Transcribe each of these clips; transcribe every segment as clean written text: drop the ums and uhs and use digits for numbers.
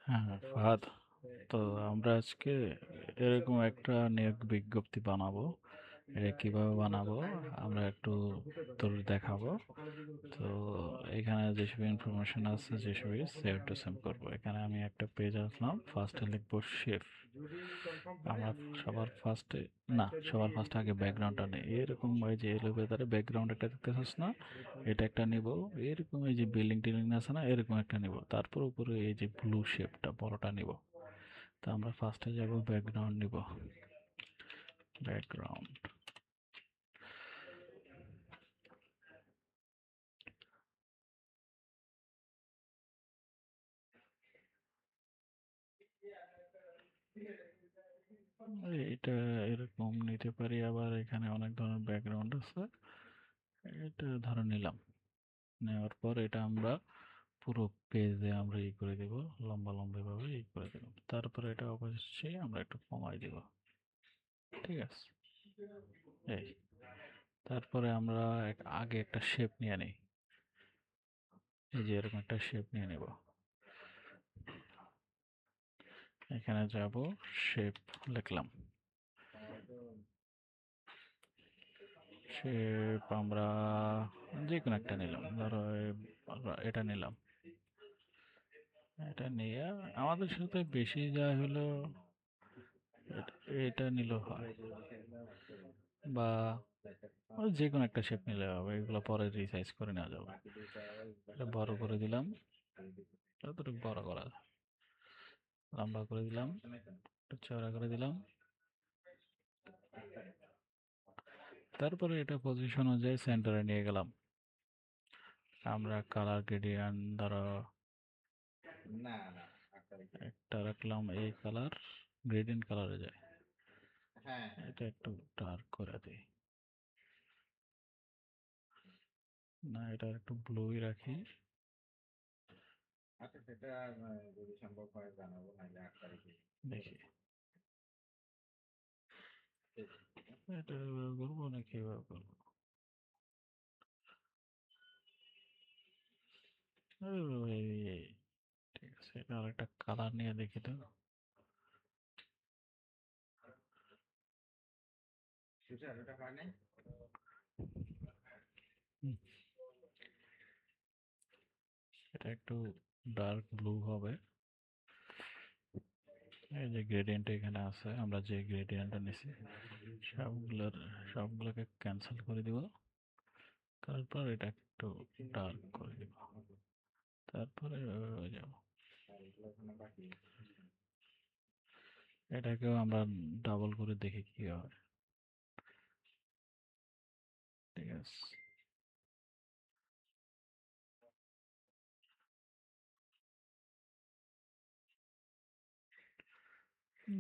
হ্যাঁ, ফাহাদ, তো আমরা আজকে এরকম একটা নিয়োগ বিজ্ঞপ্তি বানাবো। এটা কিভাবে বানাবো আমরা একটু তোর দেখাবো। তো এখানে যেসব ইনফরমেশন আছে, যেসব সেভ টু সেভ করবো। এখানে আমি একটা পেজ আসলাম, ফার্স্টে লিখবো শেফ। আমরা সবার ফার্স্টে আগে ব্যাকগ্রাউন্ডটা নেই। এরকম ওই যে এলোভেদারে ব্যাকগ্রাউন্ড একটা দেখতেছিস না, এটা একটা নিব। এরকম এই যে বিল্ডিং টিল্ডিং আছে না, এরকম একটা নিব। তারপর উপরে এই যে ব্লু শেপটা বড়টা নিব। তো আমরা ফার্স্টে যাব, ব্যাকগ্রাউন্ড নিব। ব্যাকগ্রাউন্ড, এটা এরকম নিতে পারি, আবার এখানে অনেক ধরনের ব্যাকগ্রাউন্ড আছে। এটা ধরে নিলাম। নেওয়ার পর এটা আমরা পুরো পেজে আমরা ই করে দেব, লম্বা লম্বা ভাবে ই করে দেব। তারপরে এটা অবশ্যই আমরা একটু কমাই দেব। ঠিক আছে, এই তারপরে আমরা আগে একটা শেপ নিয়ে নিই। এই যে এরকম একটা শেপ নিয়ে নেব। এখানে যাব, শেপ লিখলাম। শেপ আমরা যে কোনো একটা নিলাম, ধরো এটা নিলাম। এটা নিয়ে আমাদের সাথে বেশি যা হলো এটা নিলেও হয়, বা ওই যে কোনো একটা শেপ নিলে হবে। এগুলো পরে রিসাইজ করে নেওয়া যাবে। এটা বড় করে দিলাম, যতটুকু বড় করা যায়। লম্বা করে দিলাম, একটু চওড়া করে দিলাম। তারপরে এটা পজিশন অনুযায়ী সেন্টারে নিয়ে গেলাম। আমরা কালার গ্রেডিয়েন্ট ধরো একটা রাখলাম, এই কালার গ্রেডিয়েন্ট কালারে যায়। এটা একটু ডার্ক করে দিই, না এটা একটু ব্লুই রাখি। দেখি এটা এভাবে করবো নাকি এভাবে করবো। এই, ঠিক আছে, এটা আরেকটা কালার নিয়ে দেখি তো। হুম, এটা একটু ডার্ক ব্লু হবে। এই যে গ্রেডিয়েন্ট এখানে আছে, আমরা যে গ্রেডিয়েন্টটা নিছি সবগুলোকে ক্যান্সেল করে দিব। তারপর এটা একটু ডার্ক করে দিব। তারপরে যাব, এটাকেও আমরা ডাবল করে দেখি কি হয়। ঠিক আছে,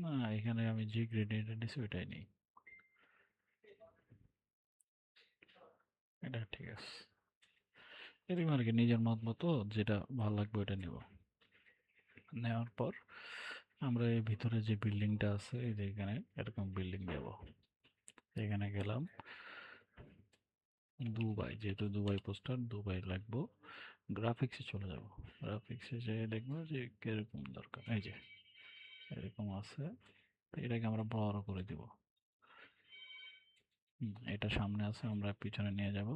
না এখানে আমি যে গ্রেডিয়েন্টটা নিছি ওইটাই নেই। এটা ঠিক আছে, এরকম আর কি, নিজের মত মতো যেটা ভালো লাগবে ওইটা নিব। নেওয়ার পর আমরা এই ভিতরে যে বিল্ডিংটা আছে, এই যে এখানে এরকম বিল্ডিং নেব। এখানে গেলাম, দুবাই, যেহেতু দুবাই পোস্টার, দুবাই লাগবো। গ্রাফিক্সে চলে যাব। গ্রাফিক্সে যেয়ে দেখবো যে কিরকম দরকার। এই যে এরকম আছে, তো এটাকে আমরা বড় করে দিব। এটা সামনে আছে, আমরা পিছনে নিয়ে যাব।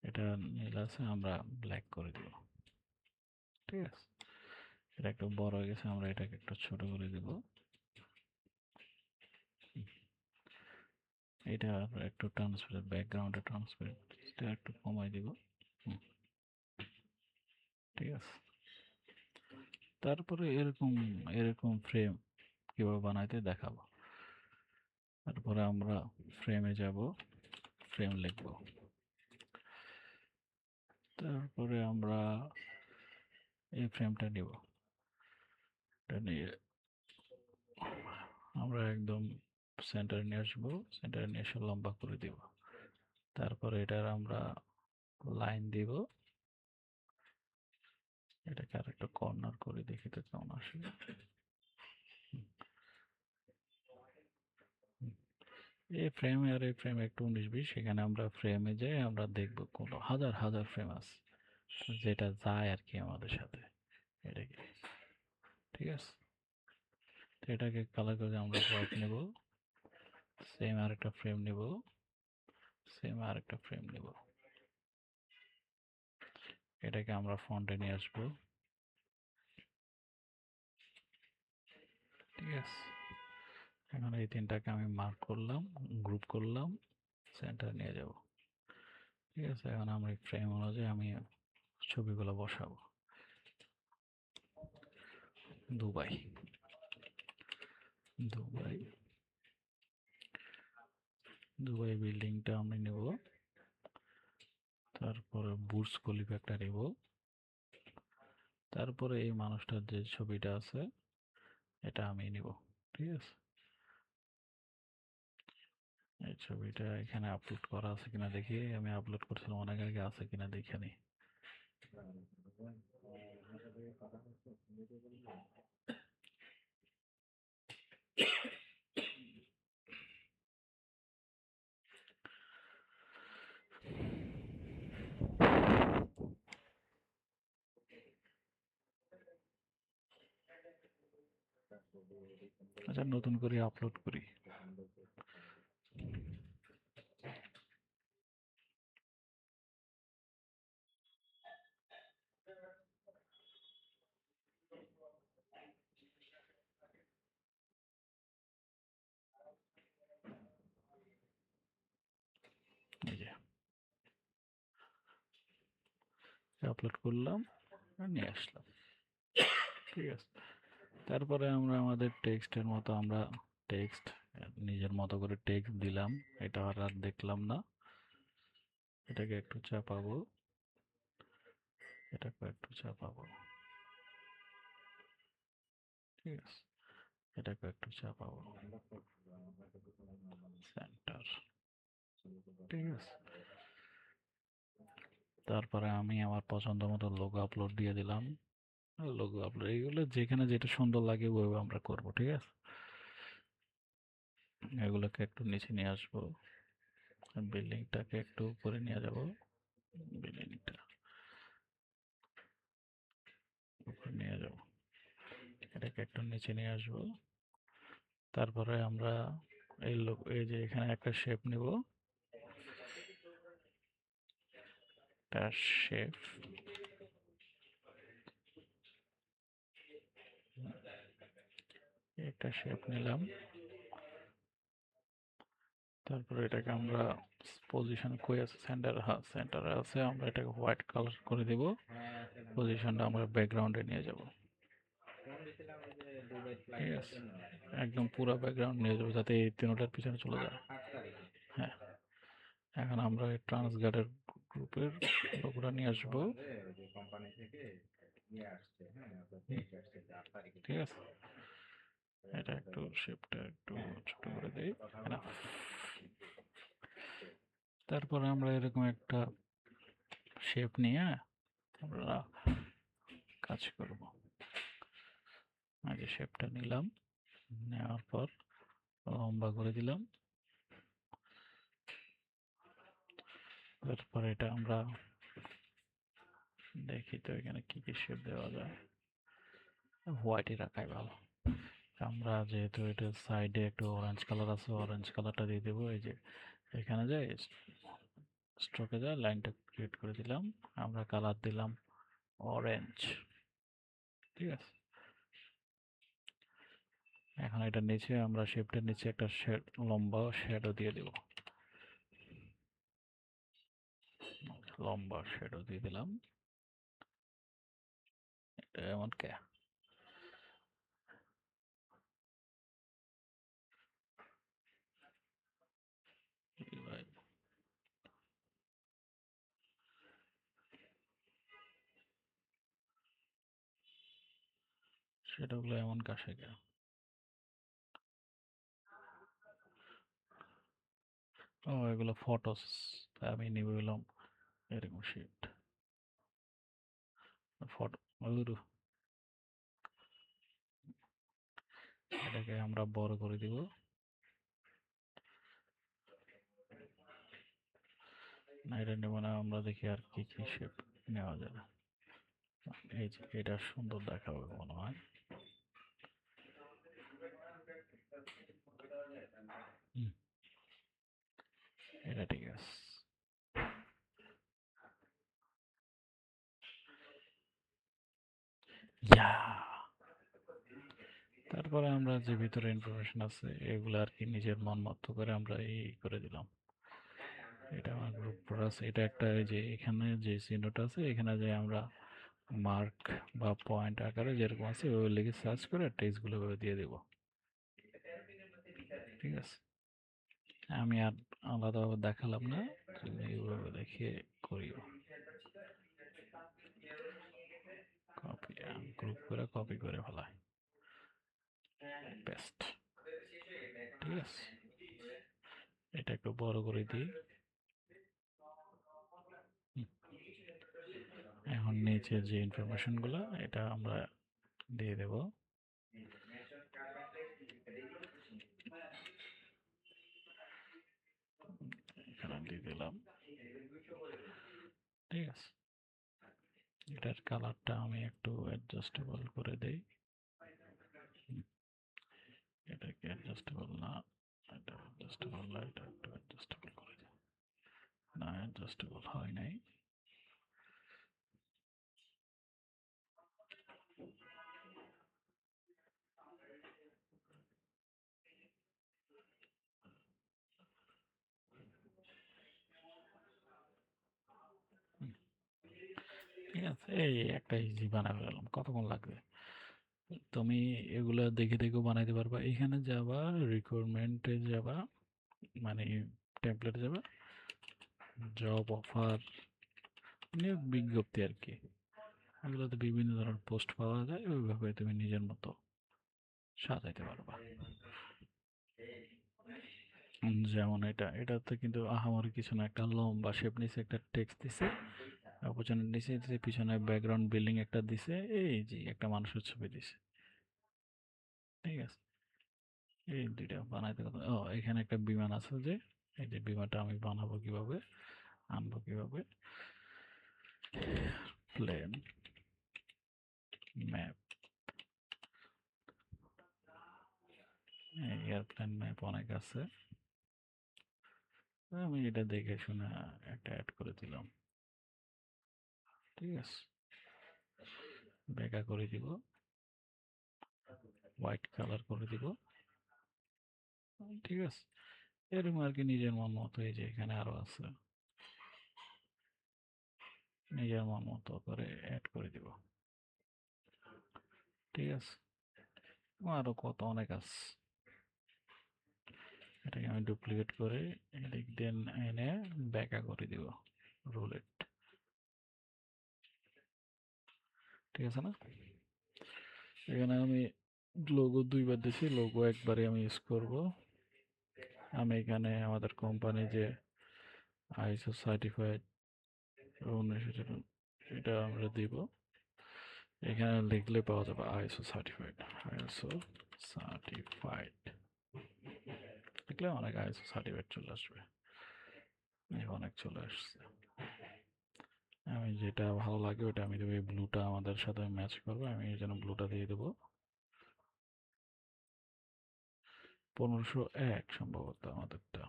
এটা নীল আছে, আমরা ব্ল্যাক করে দিব। ঠিক আছে, এটা একটু বড় হয়ে গেছে, আমরা এটাকে একটু ছোট করে দিব। এটা একটু ট্রান্সপারেন্ট, ব্যাকগ্রাউন্ডে ট্রান্সপারেন্ট একটু কমাই দিব। হুম, ঠিক আছে। তারপরে এরকম এরকম ফ্রেম কিভাবে বানাইতে দেখাবো। তারপরে আমরা ফ্রেমে যাব, ফ্রেম লিখব। তারপরে আমরা এই ফ্রেমটা নিব। এটা নিয়ে আমরা একদম সেন্টারে নিয়ে আসবো। সেন্টারে নিয়ে এসে লম্বা করে দিব। তারপরে এটার আমরা লাইন দিব। এটাকে আর একটা কর্নার করে দেখি তো কেমন আসে। এই ফ্রেমে আর এই ফ্রেমে একটু 19-20, সেখানে আমরা ফ্রেমে যাই, আমরা দেখবো কোনো হাজার হাজার ফ্রেম আছে, তো যেটা যায় আর কি আমাদের সাথে এটাকে, ঠিক আছে। তো এটাকে কালার করে আমরা হোয়াইট নেব, সেম আরেকটা ফ্রেম নেব, সেম আরেকটা ফ্রেম নেব, এটাকে আমরা ফ্রন্টে নিয়ে আসবো, ঠিক আছে। এখন এই তিনটাকে আমি মার্ক করলাম, গ্রুপ করলাম, সেন্টার নিয়ে যাব, ঠিক আছে। এখন আমরা ফ্রেম অনুযায়ী আমি ছবিগুলো বসাবো। দুবাই, দুবাই, দুবাই বিল্ডিংটা আমি নেব, তারপরে বুর্জ খলিফা একটা নেব, তারপরে এই মানুষটার যে ছবিটা আছে এটা আমি নিব, ঠিক আছে। এই ছবিটা এখানে আপলোড করা আছে কিনা দেখি, আমি আপলোড করছিলাম অনেক আগে, আছে কিনা দেখে নিই। আচ্ছা, নতুন করে আপলোড করি। এই যে আপলোড করলাম আর নিয়ে আসলাম, ঠিক আছে। তারপরে আমরা আমাদের টেক্সটের মতো আমরা টেক্সট নিজের মতো করে টেক্সট দিলাম, এটা আর দেখলাম না, এটাকে একটু চাপাবো, এটাকে একটু চাপাবো, ঠিক আছে। এটাকে একটু চাপাবো, সেন্টার, ঠিক আছে। তারপরে আমি আমার পছন্দ মতো লোগো আপলোড দিয়ে দিলাম, লোগো আপলোড, এইগুলো যেখানে যেটা সুন্দর লাগে ওইভাবে আমরা করব, ঠিক আছে। এগুলোকে একটু নিচে নিয়ে আসবো, বিল্ডিংটাকে একটু উপরে নিয়ে যাব, বিল্ডিংটা উপরে নিয়ে যাব, এটাকে একটু নিচে নিয়ে আসবো। তারপরে আমরা এই এই যে এখানে একটা শেপ নিব, একটা শেপ, একটা শেপ নিলাম। তারপরে এটাকে আমরা পজিশন কই আছে, সেন্টার, হ্যাঁ সেন্টারে আছে, আমরা এটাকে হোয়াইট কালার করে দিব, পজিশনটা আমরা ব্যাকগ্রাউন্ডে নিয়ে যাব, ঠিক আছে। একদম পুরো ব্যাকগ্রাউন্ড নিয়ে যাবো যাতে এই তিনটার পিছনে চলে যায়। হ্যাঁ, এখন আমরা এই ট্রান্সগার্ডের গ্রুপের লোগোটা নিয়ে আসবো, ঠিক আছে। এটা একটু শেপটা একটু ছোট করে দিই, তারপরে আমরা এরকম একটা শেপ নিয়ে আমরা কাজ করব। আগে শেপটা নিলাম, নেওয়ার পর লম্বা করে দিলাম, তারপর এটা আমরা দেখি তো এখানে কি কি শেপ দেওয়া যায়, হোয়াইটই রাখাই ভালো। আমরা যেহেতু এটা সাইডে একটু অরেঞ্জ কালার আছে, অরেঞ্জ কালারটা দিয়ে দেবো, এই যে এখানে যায় স্ট্রোকে যায় লাইনটা ক্রিয়েট করে দিলাম, আমরা কালার দিলাম অরেঞ্জ, ঠিক আছে। এখন এটা নিচে আমরা শেপটার নিচে একটা লম্বা শ্যাডো দিয়ে দেব, লম্বা শ্যাডো দিয়ে দিলাম, এটা এমন কে, শ্যাডোগুলো এমন কাছে কে, ও এগুলো ফটোস, তাই আমি নিয়ে এলাম এরকম শিট ফটো, এটাকে আমরা বড় করে দিব, না এটা নেব না, আমরা দেখি আর কি কি শেপ নেওয়া যাবে। এই যে এটা সুন্দর দেখাবে মনে হয়। হুম, এটা ঠিক আছে। ইয়া, তারপরে আমরা যে ভিতরে ইনফরমেশন আছে এগুলো আর কি নিজের মন মতো করে আমরা এই করে দিলাম। এটা আমার গ্রুপ আছে, এটা একটা এই যে এখানে যে চিহ্নটা আছে এখানে যে আমরা মার্ক বা পয়েন্ট আকারে যেরকম আছে ওই লিখে সার্চ করে টেক্সটগুলো দিয়ে দেব। ঠিক আছে, আমি আর আলাদাভাবে দেখালাম না, তুমি এইভাবে দেখে করিও। কপি, গ্রুপ করে কপি করে ফেলাই, পেস্ট। ঠিক আছে, এটা একটু বড় করে দিই। হুম, এখন নিচে যে ইনফরমেশন গুলো এটা আমরা দিয়ে দেব। এখানে দিয়ে দিলাম। ঠিক আছে, এটার কালারটা আমি একটু অ্যাডজাস্টেবল করে দেই। এটাকে অ্যাডজাস্টেবল না, এটা অ্যাডজাস্টেবল না, এটা একটু অ্যাডজাস্টেবল করে দিই। না, অ্যাডজাস্টেবল হয় নাই। ঠিক আছে, এই একটা ইজি বানায় ফেললাম, কতক্ষণ লাগবে? তুমি এগুলা দেখে দেখেও বানাইতে পারবা। এখানে যাবা, রিকোয়ারমেন্টে যাবা, মানে টেমপ্লেটে যাবা, জব অফার, নিয়োগ বিজ্ঞপ্তি আর কি। এগুলোতে বিভিন্ন ধরনের পোস্ট পাওয়া যায়, ওইভাবে তুমি নিজের মতো সাজাইতে পারবা। যেমন এটাতে কিন্তু আহামরি কিছু না, একটা লম্বা শেপ নিচে একটা টেক্সট দিছে, অপরজনের নিচে দিছে, পিছনে ব্যাকগ্রাউন্ড বিল্ডিং একটা দিছে, এই যে একটা মানুষের ছবি দিছে। ঠিক আছে, এই দুইটা বানাইতে কথা। ও, এখানে একটা বিমান আছে, যে এই যে বিমানটা আমি বানাবো কিভাবে, আনবো কিভাবে, প্লেন ম্যাপ, এয়ারপ্লেন ম্যাপ অনেক আছে, আমি এটা দেখে শুনে একটা অ্যাড করে দিলাম। ঠিক আছে, বেকা করে দিব, হোয়াইট কালার করে দিব। ঠিক আছে, এরকম আর কি নিজের মন মতো। এই যে এখানে আরো আছে, নিজের মন মতো করে অ্যাড করে দিব। ঠিক আছে, আরো কত অনেক আছে। এটাকে আমি ডুপ্লিকেট করে এদিক দিয়ে এনে ব্যাকা করে দিব, রুলেট। ঠিক আছে না? এখানে আমি লোগো দুইবার দিছি, লোগো একবারে আমি ইউজ করব। আমি এখানে আমাদের কোম্পানি যে আইএসও সার্টিফাইড 19 এটা আমরা দিব। এখানে লিখলে পাওয়া যাবে আইএসও সার্টিফাইড, আইএসও সার্টিফাইড লিখলে অনেক আইএসও সার্টিফাইড চলে আসবে। অনেক চলে আসছে। আমি যেটা ভালো লাগে ওটা আমি দেবো, এই ব্লুটা আমাদের সাথে ম্যাচ করবে, আমি এই জন্য ব্লুটা দিয়ে দেবো। 1501 সম্ভবত আমাদেরটা,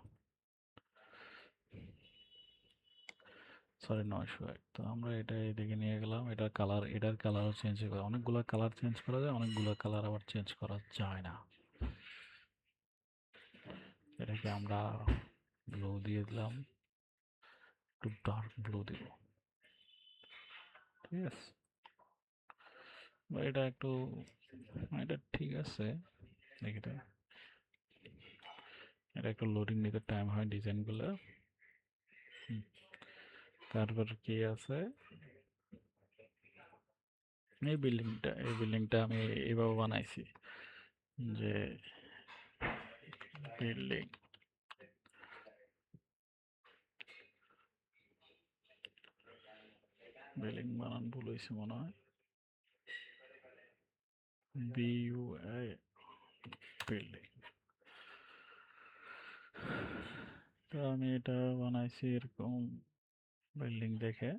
সরি 901। তো আমরা এটা এদিকে নিয়ে গেলাম, এটার কালারও চেঞ্জ করা, অনেকগুলো কালার চেঞ্জ করা যায়, অনেকগুলো কালার আবার চেঞ্জ করা যায় না। এটাকে আমরা ব্লু দিয়ে দিলাম, একটু ডার্ক ব্লু দিব। ঠিক আছে, এটা একটু, এটা ঠিক আছে। দেখি তো, এটা একটু লোডিং নিতে টাইম হয় ডিজাইনগুলো। তারপর কি আছে, এই বিল্ডিংটা আমি এইভাবে বানাইছি যে বিল্ডিং, বিল্ডিং বানান ভুল হয়েছে মনে হয়, বিইউআই বিল্ডিং। তো আমি এটা বানাইছি এরকম বিল্ডিং দেখে।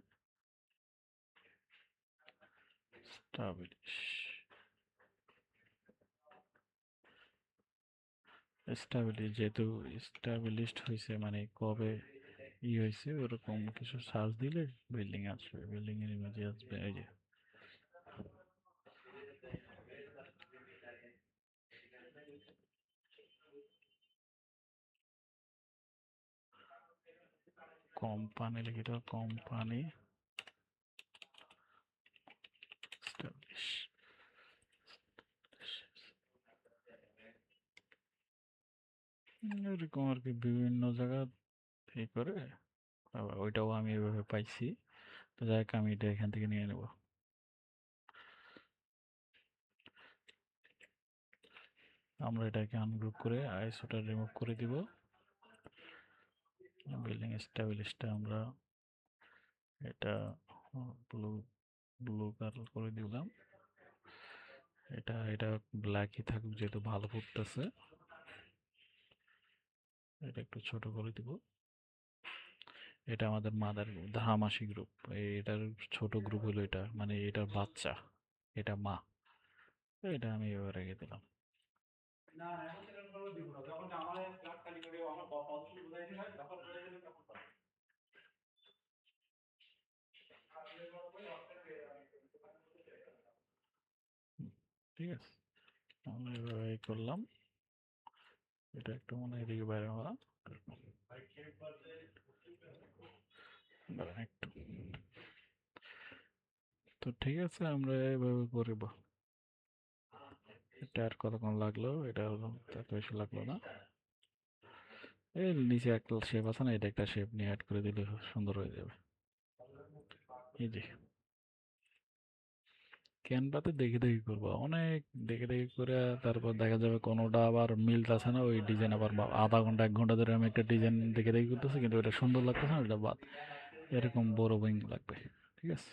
স্টাবলিশ যেহেতু স্টাবলিশড হয়েছে মানে কবে হয়েছে ওরকম কিছু সার্চ দিলে বিল্ডিং আসবে, বিল্ডিং এর ইমেজ আসবে। এই যে কোম্পানি লিখে দাও, কোম্পানি স্টাবলিশ। এরকম আর কি বিভিন্ন জায়গা এই করে। আবার ওইটাও আমি এভাবে পাইছি, তো যাই হোক আমি এটা এখান থেকে নিয়ে নেব। আমরা এটাকে আনগ্রুপ করে আইসোটা রিমুভ করে দিব। বিল্ডিং স্টাবলিশটা আমরা এটা ব্লু ব্লু কালার করে দিলাম। এটা ব্ল্যাকই থাকুক যেহেতু ভালো ফুটতেছে। এটা একটু ছোট করে দিব। এটা আমাদের মাদার ধামাসি গ্রুপ। এটার ছোট গ্রুপ হলো এটা, মানে এটার বাচ্চা, এটা মা। এটা আমি এবার রেখে দিলাম। ঠিক আছে, আমরা এভাবে করলাম। এটা একটু মনে হয় এদিকে বাইরে হওয়া, দাঁড়ান একটু। তো ঠিক আছে, আমরা এভাবে করব। এটা আর কতক্ষণ লাগলো? এটা হলো এত বেশি লাগলো না। এই নিচে একটা শেপ আছে না, এটা একটা শেপ নিয়ে অ্যাড করে দিলে সুন্দর হয়ে যাবে। এই যে ক্যানভাতে দেখে দেখে করবো, অনেক দেখে দেখে করে তারপর দেখা যাবে কোনোটা আবার মিলতেছে না, ওই ডিজাইন আবার আধা ঘন্টা 1 ঘন্টা ধরে আমি একটা ডিজাইন দেখে দেখে করতেছি কিন্তু ওটা সুন্দর লাগতেছে না, ওটা বাদ। এরকম বড় উইং লাগবে। ঠিক আছে।